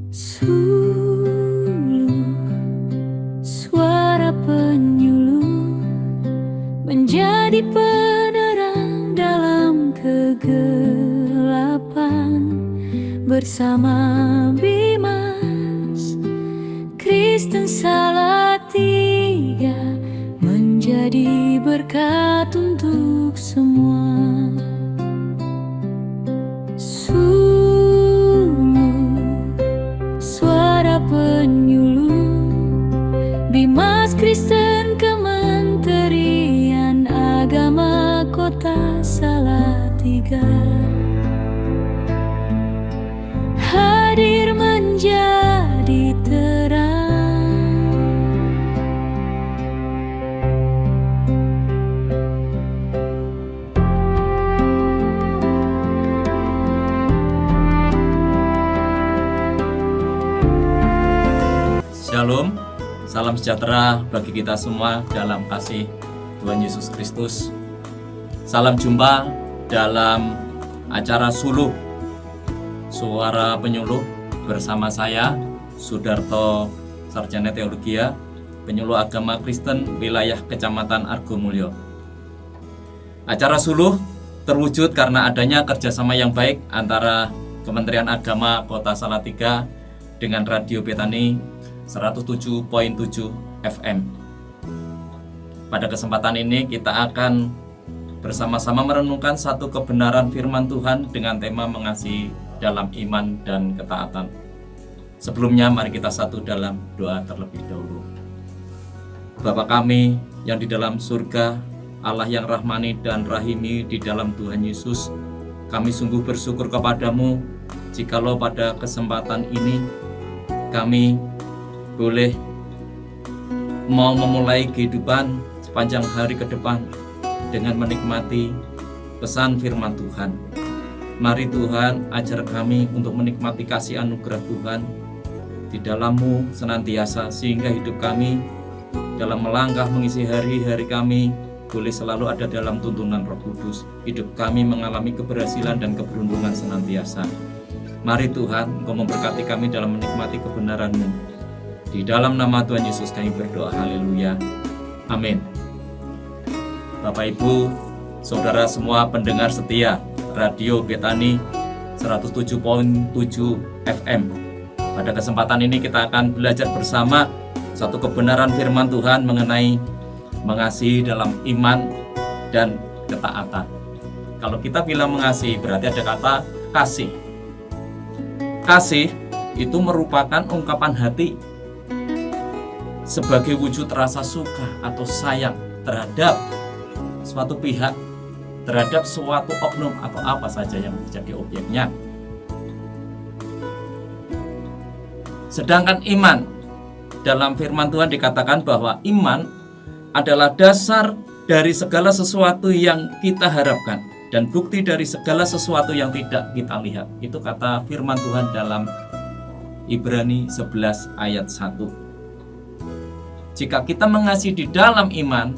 Suluh suara penyuluh menjadi penerang dalam kegelapan. Bersama Bimas, Kristen Salatiga menjadi berkat untuk semua. Suara penyuluh Bimas Kristen Kementerian Agama Kota Salatiga hadir menjadi terang. Shalom, salam sejahtera bagi kita semua dalam kasih Tuhan Yesus Kristus. Salam jumpa dalam acara Suluh Suara Penyuluh bersama saya, Sudarto Sarjana Teologia, penyuluh agama Kristen wilayah Kecamatan Argomulyo. Acara Suluh terwujud karena adanya kerjasama yang baik antara Kementerian Agama Kota Salatiga dengan Radio Betani 107.7 FM. Pada kesempatan ini kita akan bersama-sama merenungkan satu kebenaran firman Tuhan dengan tema mengasihi dalam iman dan ketaatan. Sebelumnya mari kita satu dalam doa terlebih dahulu. Bapa kami yang di dalam surga, Allah yang rahmani dan rahimi di dalam Tuhan Yesus, kami sungguh bersyukur kepadamu jikalau pada kesempatan ini kami boleh mau memulai kehidupan sepanjang hari ke depan dengan menikmati pesan firman Tuhan. Mari Tuhan ajar kami untuk menikmati kasih anugerah Tuhan di dalam-Mu senantiasa, sehingga hidup kami dalam melangkah mengisi hari-hari kami boleh selalu ada dalam tuntunan Roh Kudus. Hidup kami mengalami keberhasilan dan keberuntungan senantiasa. Mari Tuhan, Engkau memberkati kami dalam menikmati kebenaran-Mu. Di dalam nama Tuhan Yesus kami berdoa, haleluya, amin. Bapak Ibu, saudara semua pendengar setia Radio Betani 107.7 FM. Pada kesempatan ini kita akan belajar bersama satu kebenaran firman Tuhan mengenai mengasihi dalam iman dan ketaatan. Kalau kita bilang mengasihi berarti ada kata kasih. Kasih itu merupakan ungkapan hati sebagai wujud rasa suka atau sayang terhadap suatu pihak, terhadap suatu oknum atau apa saja yang menjadi objeknya. Sedangkan iman, dalam firman Tuhan dikatakan bahwa iman adalah dasar dari segala sesuatu yang kita harapkan dan bukti dari segala sesuatu yang tidak kita lihat. Itu kata firman Tuhan dalam Ibrani 11 ayat 1. Jika kita mengasihi di dalam iman,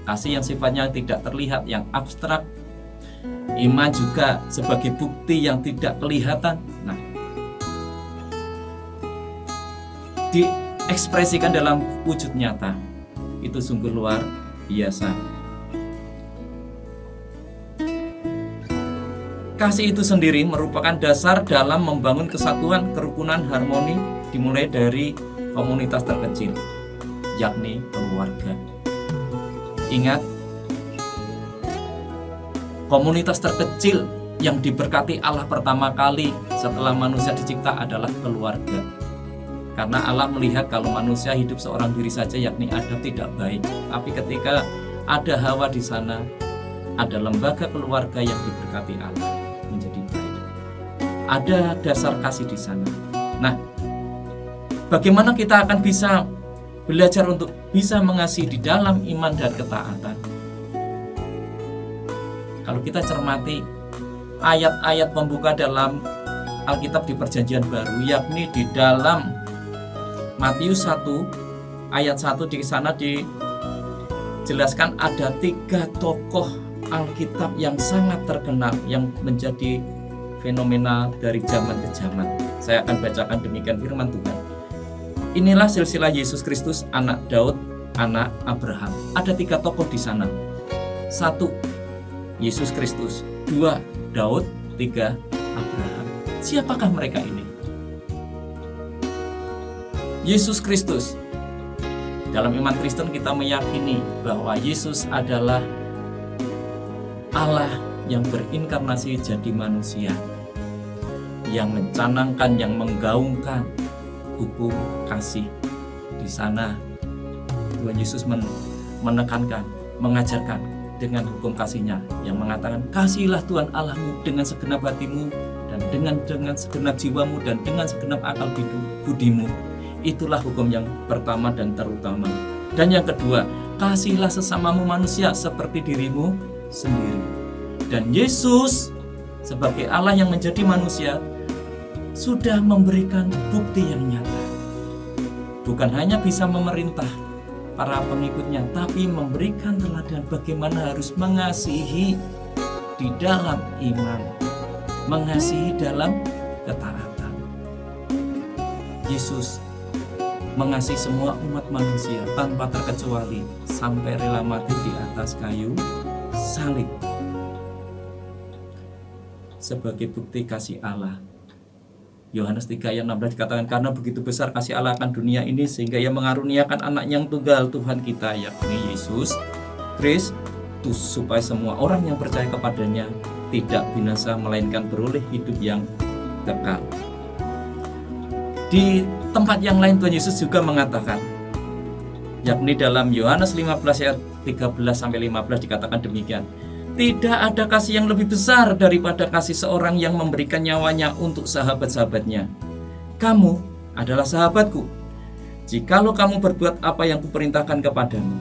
kasih yang sifatnya tidak terlihat, yang abstrak, iman juga sebagai bukti yang tidak kelihatan. Nah, diekspresikan dalam wujud nyata. Itu sungguh luar biasa. Kasih itu sendiri merupakan dasar dalam membangun kesatuan, kerukunan, harmoni, dimulai dari komunitas terkecil, yakni keluarga. Ingat, komunitas terkecil yang diberkati Allah pertama kali setelah manusia dicipta adalah keluarga. Karena Allah melihat kalau manusia hidup seorang diri saja, yakni Adam, tidak baik. Tapi ketika ada Hawa di sana, ada lembaga keluarga yang diberkati Allah menjadi baik. Ada dasar kasih di sana. Nah, bagaimana kita akan bisa belajar untuk bisa mengasihi di dalam iman dan ketaatan? Kalau kita cermati ayat-ayat pembuka dalam Alkitab di Perjanjian Baru, yakni di dalam Matius 1 ayat 1, di sana dijelaskan ada 3 tokoh Alkitab yang sangat terkenal yang menjadi fenomena dari zaman ke zaman. Saya akan bacakan demikian firman Tuhan. Inilah silsilah Yesus Kristus, anak Daud, anak Abraham. Ada 3 tokoh di sana. 1, Yesus Kristus. 2, Daud. 3, Abraham. Siapakah mereka ini? Yesus Kristus. Dalam iman Kristen kita meyakini bahwa Yesus adalah Allah yang berinkarnasi jadi manusia, yang mencanangkan, yang menggaungkan hukum kasih. Di sana Tuhan Yesus menekankan, mengajarkan dengan hukum kasihnya, yang mengatakan, kasihilah Tuhan Allahmu dengan segenap hatimu, dan dengan segenap jiwamu, dan dengan segenap akal budimu. Itulah hukum yang pertama dan terutama. Dan yang kedua, kasihilah sesamamu manusia seperti dirimu sendiri. Dan Yesus sebagai Allah yang menjadi manusia sudah memberikan bukti yang nyata. Bukan hanya bisa memerintah para pengikutnya, tapi memberikan teladan bagaimana harus mengasihi di dalam iman, mengasihi dalam ketaatan. Yesus mengasihi semua umat manusia tanpa terkecuali sampai rela mati di atas kayu salib sebagai bukti kasih Allah. Yohanes 3 ayat 16 dikatakan, karena begitu besar kasih Allah akan dunia ini sehingga Ia mengaruniakan anak yang tunggal Tuhan kita, yakni Yesus Kristus, supaya semua orang yang percaya kepadanya tidak binasa melainkan beroleh hidup yang kekal. Di tempat yang lain Tuhan Yesus juga mengatakan, yakni dalam Yohanes 15 ayat 13-15 dikatakan demikian, tidak ada kasih yang lebih besar daripada kasih seorang yang memberikan nyawanya untuk sahabat-sahabatnya. Kamu adalah sahabatku, jikalau kamu berbuat apa yang kuperintahkan kepadamu.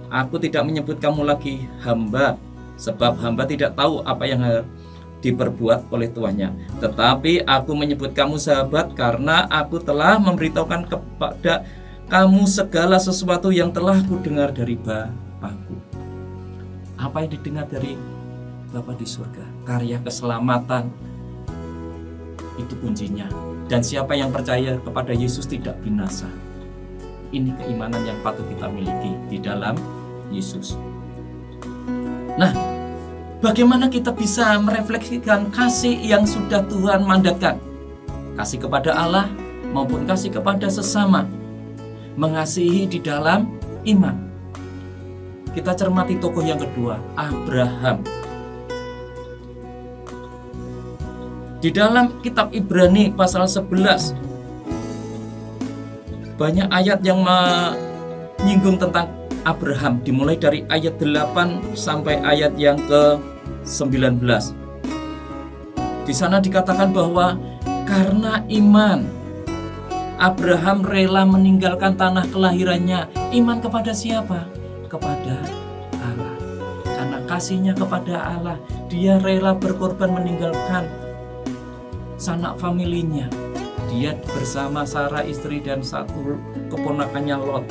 Aku tidak menyebut kamu lagi hamba, sebab hamba tidak tahu apa yang diperbuat oleh tuannya. Tetapi aku menyebut kamu sahabat, karena aku telah memberitahukan kepada kamu segala sesuatu yang telah kudengar dari Bapa-Ku. Apa yang didengar dari Bapa di surga? Karya keselamatan. Itu kuncinya. Dan siapa yang percaya kepada Yesus tidak binasa. Ini keimanan yang patut kita miliki di dalam Yesus. Nah, bagaimana kita bisa merefleksikan kasih yang sudah Tuhan mandatkan? Kasih kepada Allah maupun kasih kepada sesama. Mengasihi di dalam iman. Kita cermati tokoh yang kedua, Abraham. Di dalam kitab Ibrani pasal 11, banyak ayat yang menyinggung tentang Abraham, dimulai dari ayat 8 sampai ayat yang ke-19. Di sana dikatakan bahwa karena iman Abraham rela meninggalkan tanah kelahirannya. Iman kepada siapa? Kepada Allah. Karena kasihnya kepada Allah, dia rela berkorban meninggalkan sanak familinya. Dia bersama Sarah istri dan satu keponakannya Lot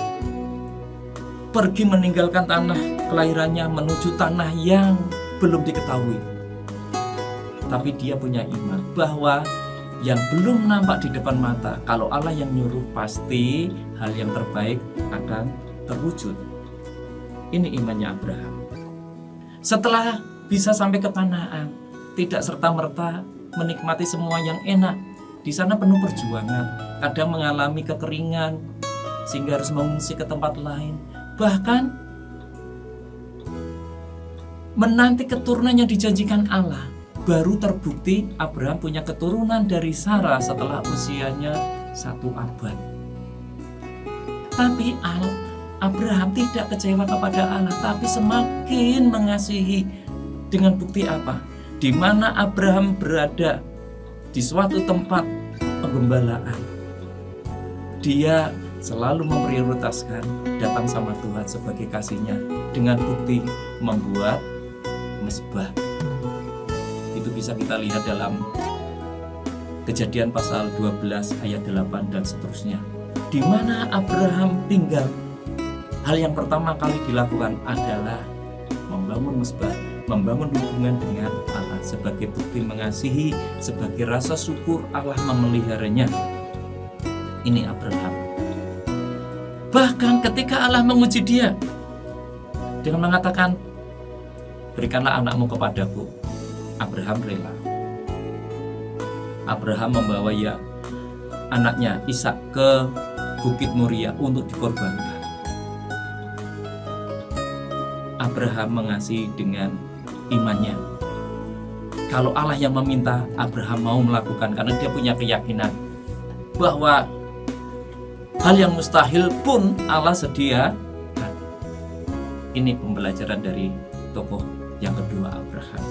pergi meninggalkan tanah kelahirannya menuju tanah yang belum diketahui. Tapi dia punya iman bahwa yang belum nampak di depan mata, kalau Allah yang nyuruh pasti hal yang terbaik akan terwujud. Ini imannya Abraham. Setelah bisa sampai ke Kanaan, tidak serta-merta menikmati semua yang enak. Di sana penuh perjuangan, kadang mengalami kekeringan sehingga harus mengungsi ke tempat lain. Bahkan menanti keturunan yang dijanjikan Allah. Baru terbukti Abraham punya keturunan dari Sarah setelah usianya 1 abad. Tapi Abraham tidak kecewa kepada Allah, tapi semakin mengasihi. Dengan bukti apa? Di mana Abraham berada di suatu tempat penggembalaan, dia selalu memprioritaskan datang sama Tuhan sebagai kasihnya dengan bukti membuat mezbah. Itu bisa kita lihat dalam Kejadian pasal 12 ayat 8 dan seterusnya. Di mana Abraham tinggal, hal yang pertama kali dilakukan adalah membangun mezbah membangun hubungan dengan Allah sebagai bukti mengasihi, sebagai rasa syukur Allah memeliharanya. Ini Abraham. Bahkan ketika Allah menguji dia dengan mengatakan, berikanlah anakmu kepadaku, Abraham rela. Abraham membawa anaknya Ishak ke Bukit Moria untuk dikorbankan. Abraham mengasihi dengan imannya. Kalau Allah yang meminta, Abraham mau melakukan karena dia punya keyakinan bahwa hal yang mustahil pun Allah sediakan. Ini pembelajaran dari tokoh yang kedua, Abraham.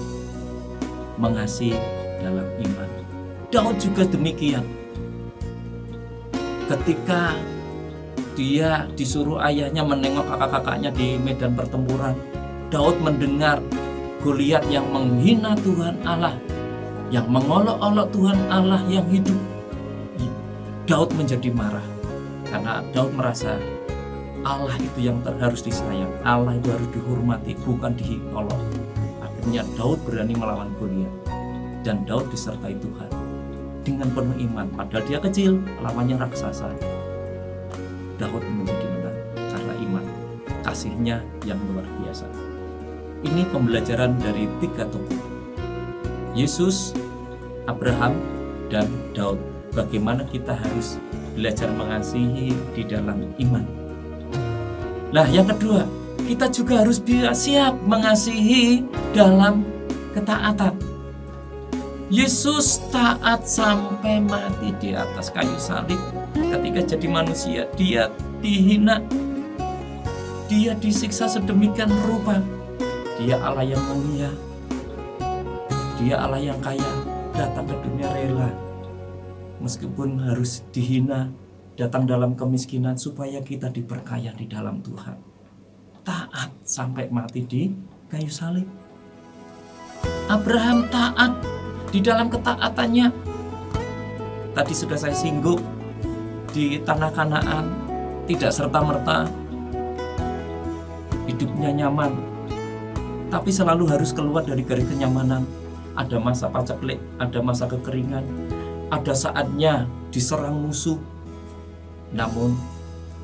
Mengasihi dalam iman. Daud juga demikian. Ketika dia disuruh ayahnya menengok kakak-kakaknya di medan pertempuran, Daud mendengar Goliat yang menghina Tuhan Allah, yang mengolok-olok Tuhan Allah yang hidup. Daud menjadi marah karena Daud merasa Allah itu yang harus disayang, Allah itu harus dihormati, bukan diolok. Akhirnya Daud berani melawan Goliat, dan Daud disertai Tuhan dengan penuh iman. Padahal dia kecil, lawannya raksasa. Daud menjadi menang karena iman, kasihnya yang luar biasa. Ini pembelajaran dari 3 tokoh, Yesus, Abraham, dan Daud. Bagaimana kita harus belajar mengasihi di dalam iman. Nah, yang kedua, kita juga harus siap mengasihi dalam ketaatan. Yesus taat sampai mati di atas kayu salib. Ketika jadi manusia, dia dihina, dia disiksa sedemikian rupa. Dia Allah yang mulia, dia Allah yang kaya, datang ke dunia rela, meskipun harus dihina, datang dalam kemiskinan supaya kita diperkaya di dalam Tuhan. Taat sampai mati di kayu salib. Abraham taat di dalam ketaatannya. Tadi sudah saya singgung, di tanah Kanaan tidak serta-merta hidupnya nyaman, tapi selalu harus keluar dari garis kenyamanan. Ada masa paceklik, ada masa kekeringan, ada saatnya diserang musuh. Namun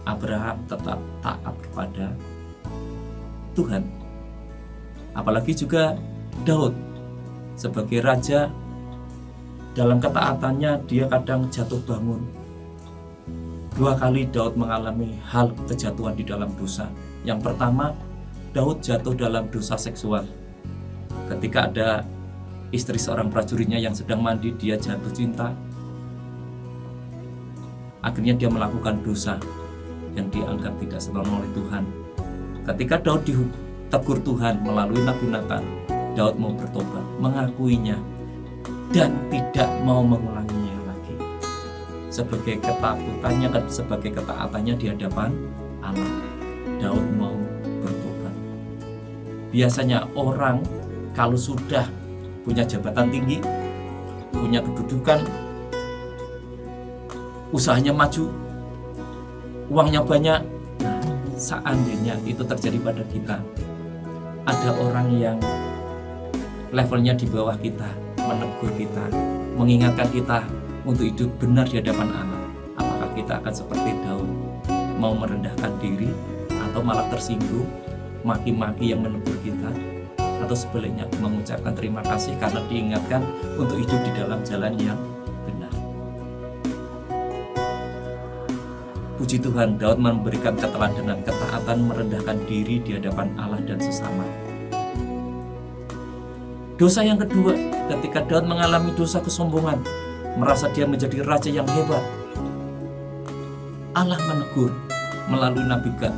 Abraham tetap taat kepada Tuhan. Apalagi juga Daud sebagai raja, dalam ketaatannya dia kadang jatuh bangun. 2 kali Daud mengalami hal kejatuhan di dalam dosa. Yang pertama, Daud jatuh dalam dosa seksual. Ketika ada istri seorang prajuritnya yang sedang mandi, dia jatuh cinta. Akhirnya dia melakukan dosa yang dianggap tidak senonoh oleh Tuhan. Ketika Daud ditegur Tuhan melalui Nabi Nathan, Daud mau bertobat, mengakuinya, dan tidak mau mengulanginya lagi. Sebagai ketakutannya, sebagai ketaatannya di hadapan Allah, Daud mau bertobat. Biasanya orang kalau sudah punya jabatan tinggi, punya kedudukan, usahanya maju, uangnya banyak. Nah, seandainya itu terjadi pada kita, ada orang yang levelnya di bawah kita, menegur kita, mengingatkan kita untuk hidup benar di hadapan Allah, apakah kita akan seperti Daud, mau merendahkan diri atau malah tersinggung, maki-maki yang menegur kita, atau sebaliknya mengucapkan terima kasih karena diingatkan untuk hidup di dalam jalan yang benar. Puji Tuhan, Daud memberikan keteladanan ketaatan, merendahkan diri di hadapan Allah dan sesama. Dosa yang kedua, ketika Daud mengalami dosa kesombongan, merasa dia menjadi raja yang hebat, Allah menegur melalui Nabi Gad.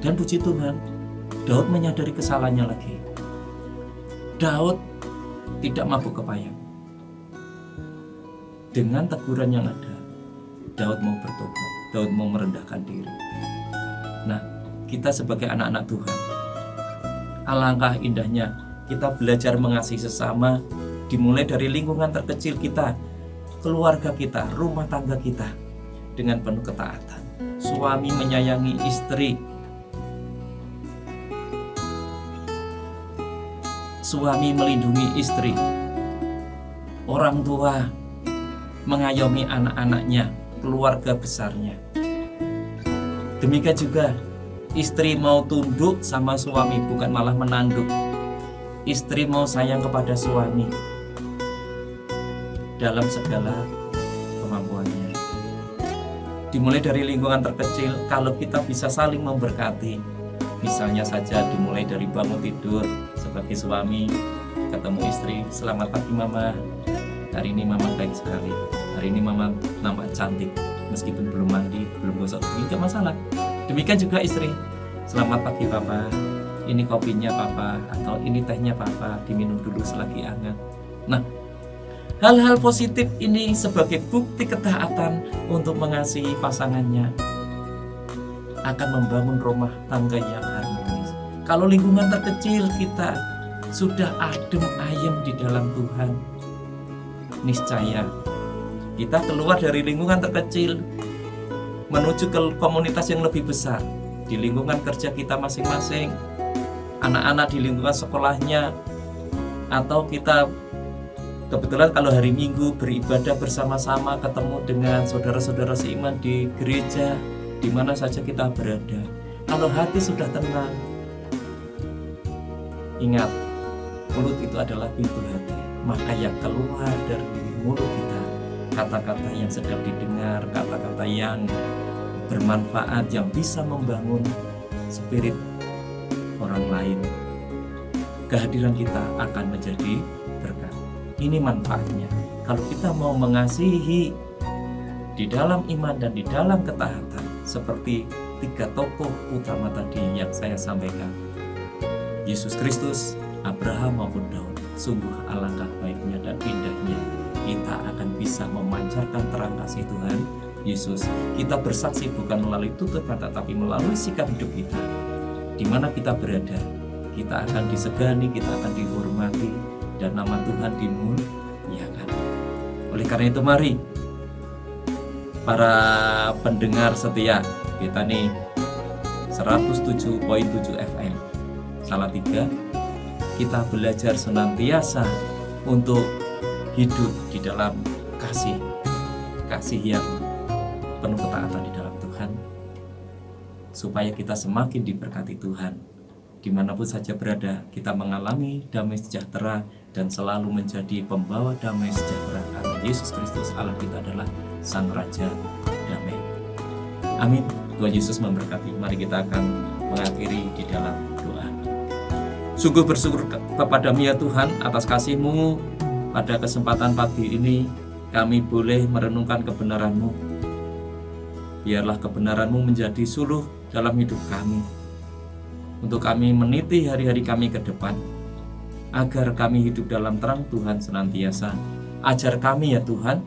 Dan puji Tuhan, Daud menyadari kesalahannya lagi. Daud tidak mabuk kepayang. Dengan teguran yang ada, Daud mau bertobat, Daud mau merendahkan diri. Nah, kita sebagai anak-anak Tuhan, alangkah indahnya kita belajar mengasihi sesama, dimulai dari lingkungan terkecil kita, keluarga kita, rumah tangga kita, dengan penuh ketaatan. Suami menyayangi istri, suami melindungi istri, orang tua mengayomi anak-anaknya, keluarga besarnya. Demikian juga istri mau tunduk sama suami, bukan malah menanduk. Istri mau sayang kepada suami dalam segala kemampuannya. Dimulai dari lingkungan terkecil, kalau kita bisa saling memberkati. Misalnya saja dimulai dari bangun tidur sebagai suami, ketemu istri, "Selamat pagi mama, hari ini mama baik sekali, hari ini mama nampak cantik, meskipun belum mandi, belum gosok gigi, gak masalah." Demikian juga istri, "Selamat pagi papa, ini kopinya papa, atau ini tehnya papa, diminum dulu selagi hangat." Nah, hal-hal positif ini sebagai bukti ketaatan untuk mengasihi pasangannya akan membangun rumah tangga yang harmonis. Kalau lingkungan terkecil kita sudah adem ayem di dalam Tuhan, niscaya kita keluar dari lingkungan terkecil menuju ke komunitas yang lebih besar. Di lingkungan kerja kita masing-masing, anak-anak di lingkungan sekolahnya, atau kita kebetulan kalau hari Minggu beribadah bersama-sama, ketemu dengan saudara-saudara seiman di gereja, di mana saja kita berada. Kalau hati sudah tenang, ingat, mulut itu adalah pintu hati. Maka yang keluar dari mulut kita, kata-kata yang sedap didengar, kata-kata yang bermanfaat, yang bisa membangun spirit orang lain, kehadiran kita akan menjadi berkat. Ini manfaatnya. Kalau kita mau mengasihi di dalam iman dan di dalam ketaatan, seperti 3 tokoh utama tadi yang saya sampaikan, Yesus Kristus, Abraham maupun Daud, sungguh alangkah baiknya dan indahnya kita akan bisa memancarkan terang kasih Tuhan Yesus. Kita bersaksi bukan melalui tutur kata, tapi melalui sikap hidup kita. Di mana kita berada, kita akan disegani, kita akan dihormati, dan nama Tuhan dimuliakan. Oleh karena itu, mari para pendengar setia kita nih 107.7 FM Salatiga, kita belajar senantiasa untuk hidup di dalam kasih yang penuh ketaatan di dalam Tuhan, supaya kita semakin diberkati Tuhan. Dimanapun saja berada, kita mengalami damai sejahtera dan selalu menjadi pembawa damai sejahtera, karena Yesus Kristus Allah kita adalah Sang Raja Damai. Amin. Tuhan Yesus memberkati. Mari kita akan mengakhiri di dalam doa. Sungguh bersyukur kepadamu ya Tuhan atas kasih-Mu. Pada kesempatan pagi ini kami boleh merenungkan kebenaran-Mu. Biarlah kebenaran-Mu menjadi suluh dalam hidup kami, untuk kami meniti hari-hari kami ke depan, agar kami hidup dalam terang Tuhan senantiasa. Ajar kami ya Tuhan,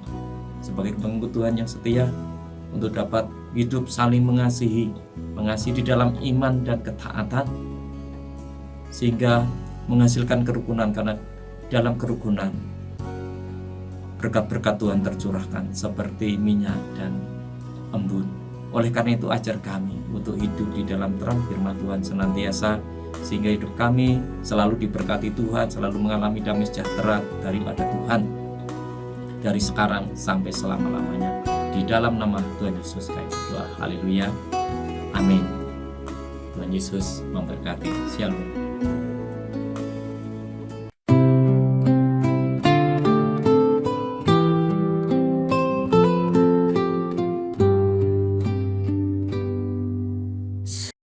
sebagai pengikut Tuhan yang setia, untuk dapat hidup saling mengasihi di dalam iman dan ketaatan, sehingga menghasilkan kerukunan, karena dalam kerukunan berkat-berkat Tuhan tercurahkan seperti minyak dan embun. Oleh karena itu, ajar kami untuk hidup di dalam terang firman Tuhan senantiasa, sehingga hidup kami selalu diberkati Tuhan, selalu mengalami damai sejahtera daripada Tuhan, dari sekarang sampai selama-lamanya. Di dalam nama Tuhan Yesus kami berdoa. Haleluya. Amin. Tuhan Yesus memberkati. Shalom.